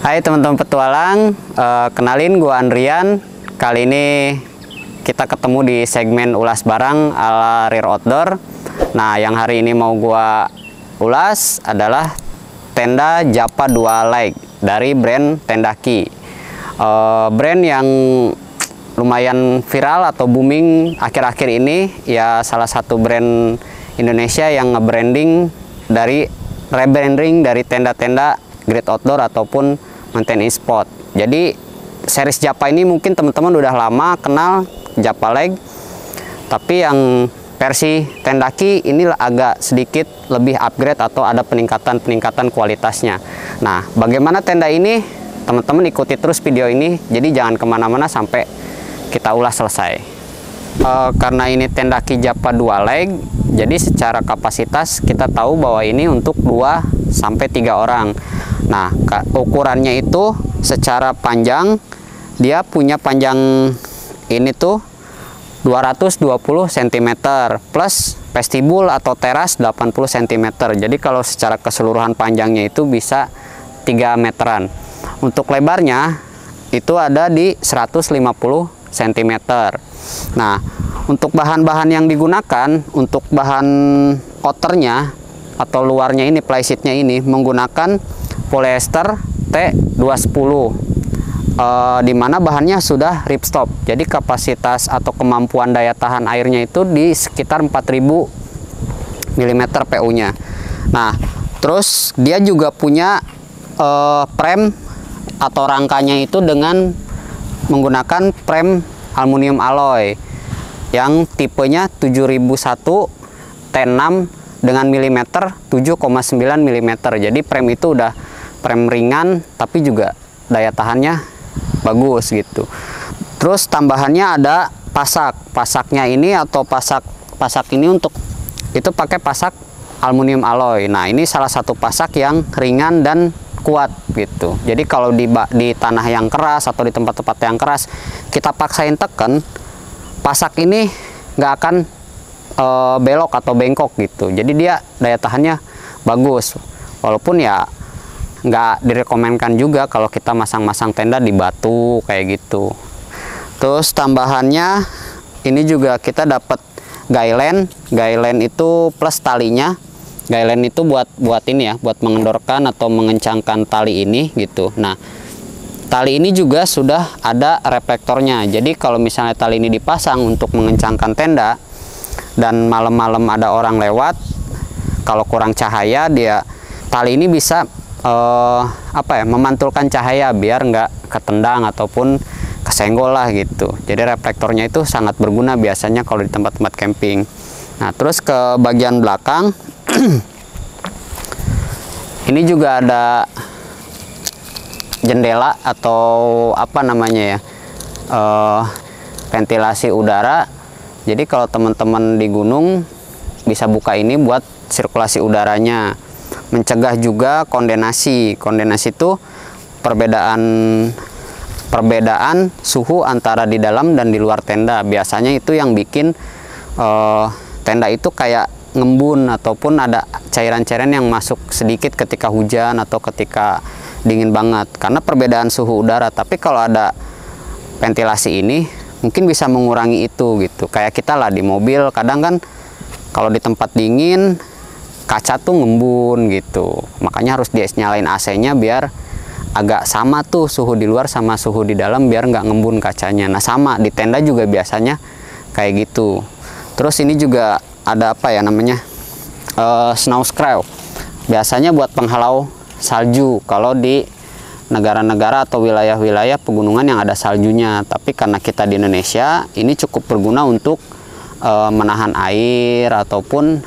Hai teman-teman petualang, kenalin gua Andrian. Kali ini kita ketemu di segmen ulas barang ala Rear Outdoor. Nah, yang hari ini mau gua ulas adalah tenda Japa Dual Leg dari brand Tendaki. Brand yang lumayan viral atau booming akhir-akhir ini, ya salah satu brand Indonesia yang nge-branding dari rebranding dari tenda-tenda Great Outdoor ataupun Mountain Sport. Jadi series Japa ini mungkin teman-teman udah lama kenal Japa Leg, tapi yang versi Tendaki ini agak sedikit lebih upgrade atau ada peningkatan kualitasnya. Nah, bagaimana tenda ini? Teman-teman ikuti terus video ini, jadi jangan kemana-mana sampai kita ulas selesai. Karena ini Tendaki Japa Dual Leg, jadi secara kapasitas kita tahu bahwa ini untuk 2 sampai 3 orang. Nah, ukurannya itu secara panjang, dia punya panjang ini tuh 220 cm plus vestibul atau teras 80 cm. Jadi kalau secara keseluruhan panjangnya itu bisa 3 meteran. Untuk lebarnya itu ada di 150 cm. Nah, untuk bahan-bahan yang digunakan, untuk bahan outernya atau luarnya ini, playseatnya ini menggunakan polyester T210, dimana bahannya sudah ripstop. Jadi kapasitas atau kemampuan daya tahan airnya itu di sekitar 4000 mm PU nya. Nah, terus dia juga punya frame atau rangkanya itu dengan menggunakan frame aluminium alloy yang tipenya 7001 T6 dengan milimeter 7,9 mm. Jadi frame itu udah frame ringan tapi juga daya tahannya bagus gitu. Terus tambahannya ada pasaknya ini atau pasak ini untuk itu pakai pasak aluminium alloy. Nah, ini salah satu pasak yang ringan dan kuat gitu. Jadi kalau di tanah yang keras atau di tempat-tempat yang keras kita paksain tekan, pasak ini nggak akan belok atau bengkok gitu. Jadi dia daya tahannya bagus, walaupun ya nggak direkomendkan juga kalau kita masang-masang tenda di batu kayak gitu. Terus tambahannya ini juga kita dapat gailen itu plus talinya. Gailen itu buat ini ya, buat mengendorkan atau mengencangkan tali ini gitu. Nah, tali ini juga sudah ada reflektornya. Jadi kalau misalnya tali ini dipasang untuk mengencangkan tenda dan malam-malam ada orang lewat, kalau kurang cahaya, dia tali ini bisa memantulkan cahaya biar nggak ketendang ataupun kesenggol lah gitu. Jadi reflektornya itu sangat berguna biasanya kalau di tempat-tempat camping. Nah, terus ke bagian belakang ini juga ada jendela atau apa namanya ya, ventilasi udara. Jadi kalau teman-teman di gunung bisa buka ini buat sirkulasi udaranya, mencegah juga kondenasi. Kondenasi itu perbedaan suhu antara di dalam dan di luar tenda. Biasanya itu yang bikin tenda itu kayak ngembun ataupun ada cairan-cairan yang masuk sedikit ketika hujan atau ketika dingin banget karena perbedaan suhu udara. Tapi kalau ada ventilasi ini mungkin bisa mengurangi itu gitu. Kayak kita lah di mobil, kadang kan kalau di tempat dingin kaca tuh ngembun gitu, makanya harus nyalain AC-nya biar agak sama tuh suhu di luar sama suhu di dalam biar nggak ngembun kacanya. Nah, sama di tenda juga biasanya kayak gitu. Terus ini juga ada apa ya namanya, snow screw, biasanya buat penghalau salju kalau di negara-negara atau wilayah-wilayah pegunungan yang ada saljunya. Tapi karena kita di Indonesia, ini cukup berguna untuk menahan air ataupun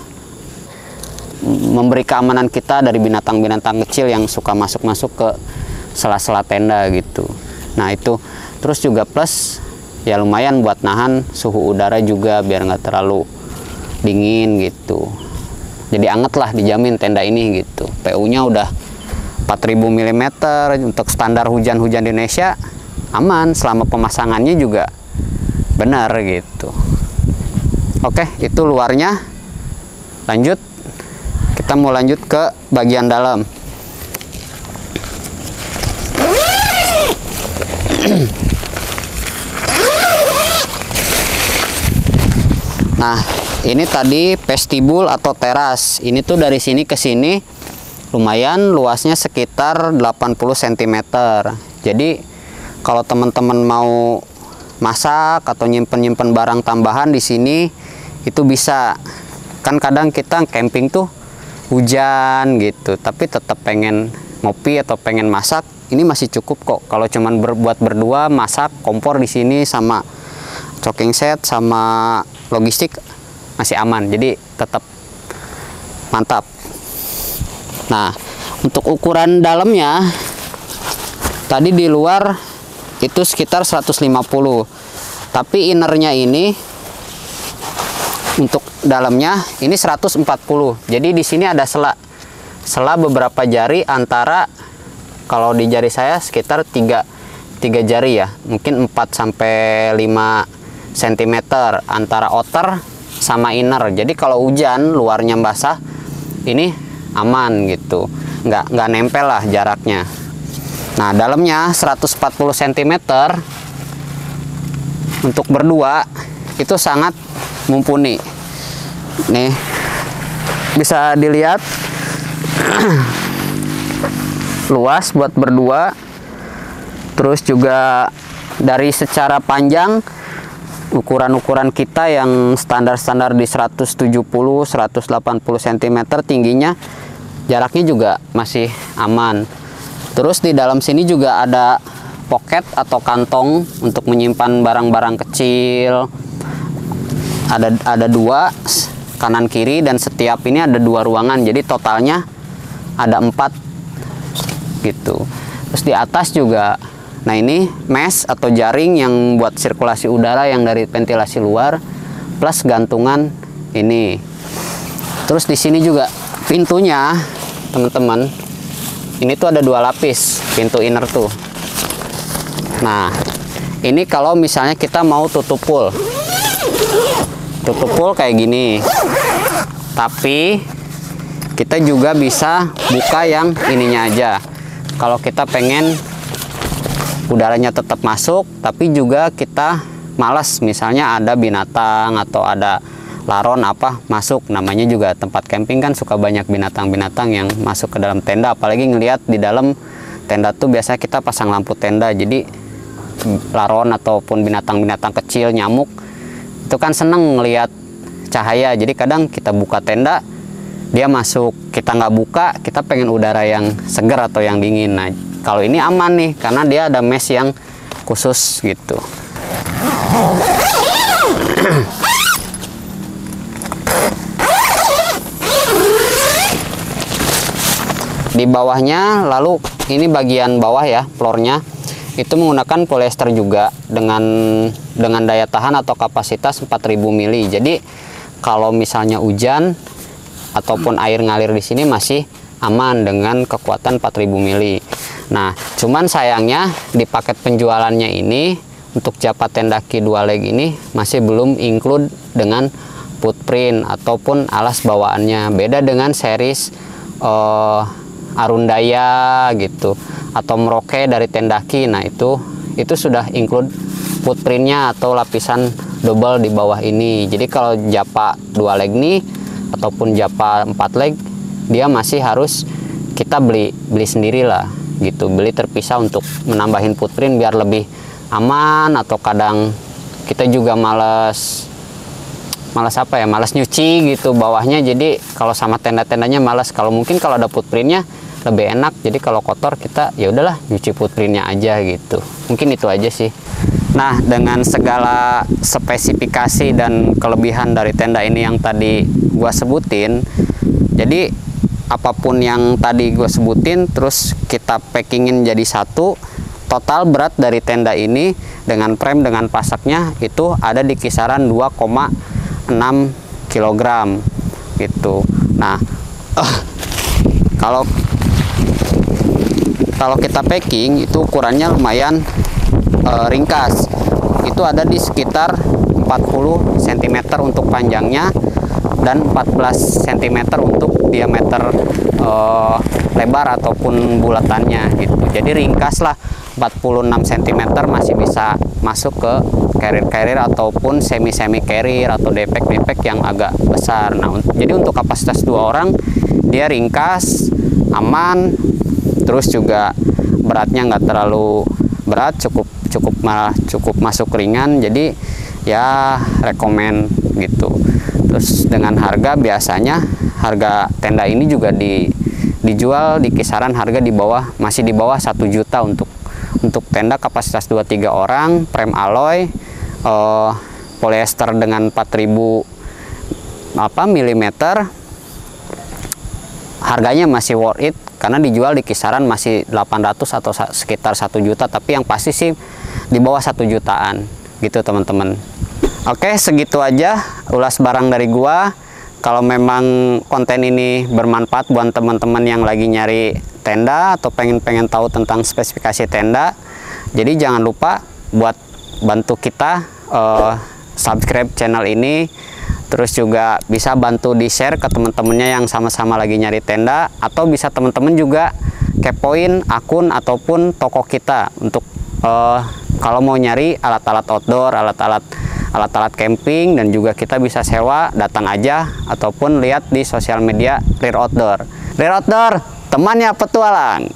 memberi keamanan kita dari binatang-binatang kecil yang suka masuk-masuk ke sela-sela tenda gitu. Nah, itu terus juga plus ya lumayan buat nahan suhu udara juga biar nggak terlalu dingin gitu. Jadi anget lah, dijamin tenda ini gitu. PU-nya udah 4000 mm. Untuk standar hujan-hujan di Indonesia aman, selama pemasangannya juga benar gitu. Oke, itu luarnya. Lanjut, kita mau lanjut ke bagian dalam. Nah, ini tadi vestibul atau teras. Ini tuh dari sini ke sini lumayan luasnya sekitar 80 cm. Jadi kalau teman-teman mau masak atau nyimpen-nyimpen barang tambahan di sini itu bisa. Kan kadang kita camping tuh hujan gitu, tapi tetap pengen ngopi atau pengen masak, ini masih cukup kok. Kalau cuman buat berdua masak, kompor di sini sama cooking set sama logistik masih aman, jadi tetap mantap. Nah, untuk ukuran dalamnya tadi di luar itu sekitar 150, tapi innernya ini untuk dalamnya ini 140. Jadi di sini ada sela beberapa jari, antara kalau di jari saya sekitar 3 jari ya, mungkin 4 sampai 5 cm antara outer sama inner. Jadi kalau hujan luarnya basah, ini aman gitu, nggak nempel lah jaraknya. Nah, dalamnya 140 cm untuk berdua itu sangat mumpuni. Nih bisa dilihat luas buat berdua. Terus juga dari secara panjang, ukuran-ukuran kita yang standar-standar di 170-180 cm tingginya, jaraknya juga masih aman. Terus di dalam sini juga ada pocket atau kantong untuk menyimpan barang-barang kecil. Ada 2 kanan kiri, dan setiap ini ada 2 ruangan, jadi totalnya ada 4 gitu. Terus di atas juga, nah ini mesh atau jaring yang buat sirkulasi udara yang dari ventilasi luar, plus gantungan ini. Terus di sini juga pintunya, teman-teman, ini tuh ada 2 lapis pintu inner tuh. Nah, ini kalau misalnya kita mau tutup full kayak gini, tapi kita juga bisa buka yang ininya aja kalau kita pengen udaranya tetap masuk, tapi juga kita malas misalnya ada binatang atau ada laron apa masuk. Namanya juga tempat camping kan suka banyak binatang-binatang yang masuk ke dalam tenda, apalagi ngelihat di dalam tenda tuh biasanya kita pasang lampu tenda, jadi laron ataupun binatang-binatang kecil, nyamuk itu kan seneng ngelihat cahaya. Jadi kadang kita buka tenda, dia masuk. Kita nggak buka, kita pengen udara yang segar atau yang dingin. Nah, kalau ini aman nih karena dia ada mesh yang khusus gitu. Di bawahnya, lalu ini bagian bawah ya, floornya itu menggunakan polyester juga dengan daya tahan atau kapasitas 4000 mili. Jadi kalau misalnya hujan ataupun air ngalir di sini masih aman dengan kekuatan 4000 mili. Nah, cuman sayangnya di paket penjualannya ini untuk Japa Tendaki 2 leg ini masih belum include dengan footprint ataupun alas bawaannya. Beda dengan series Arundaya gitu atau Merauke dari Tendaki. Nah, itu sudah include footprintnya atau lapisan double di bawah ini. Jadi kalau Japa 2 leg nih ataupun Japa 4 leg, dia masih harus kita beli sendiri lah gitu, beli terpisah untuk menambahin footprint biar lebih aman. Atau kadang kita juga males nyuci gitu bawahnya, jadi kalau sama tenda-tendanya males. Kalau mungkin kalau ada footprintnya lebih enak, jadi kalau kotor kita ya udahlah nyuci footprintnya aja gitu. Mungkin itu aja sih. Nah, dengan segala spesifikasi dan kelebihan dari tenda ini yang tadi gua sebutin, jadi apapun yang tadi gua sebutin terus kita packingin jadi satu, total berat dari tenda ini dengan frame dengan pasaknya itu ada di kisaran 2,6 kg gitu. Nah, kalau kita packing itu ukurannya lumayan ringkas. Itu ada di sekitar 40 cm untuk panjangnya dan 14 cm untuk diameter lebar ataupun bulatannya gitu. Jadi ringkas lah 46 cm masih bisa masuk ke carrier ataupun semi carrier atau depek yang agak besar. Nah, jadi untuk kapasitas 2 orang dia ringkas, aman, terus juga beratnya nggak terlalu berat, cukup masuk ringan. Jadi ya rekomen gitu. Terus dengan harga, biasanya harga tenda ini juga dijual di kisaran harga masih di bawah 1 juta untuk tenda kapasitas 2-3 orang, frame alloy, polyester dengan 4000 mm. Harganya masih worth it karena dijual di kisaran masih 800 atau sekitar 1 juta, tapi yang pasti sih di bawah 1 jutaan gitu teman-teman. Oke, segitu aja ulas barang dari gua. Kalau memang konten ini bermanfaat buat teman-teman yang lagi nyari tenda atau pengen tahu tentang spesifikasi tenda, jadi jangan lupa buat bantu kita subscribe channel ini. Terus juga bisa bantu di share ke teman-temannya yang sama-sama lagi nyari tenda, atau bisa teman-teman juga kepoin akun ataupun toko kita untuk kalau mau nyari alat-alat outdoor, alat-alat camping, dan juga kita bisa sewa, datang aja ataupun lihat di sosial media Rear Outdoor. Rear Outdoor, temannya petualang.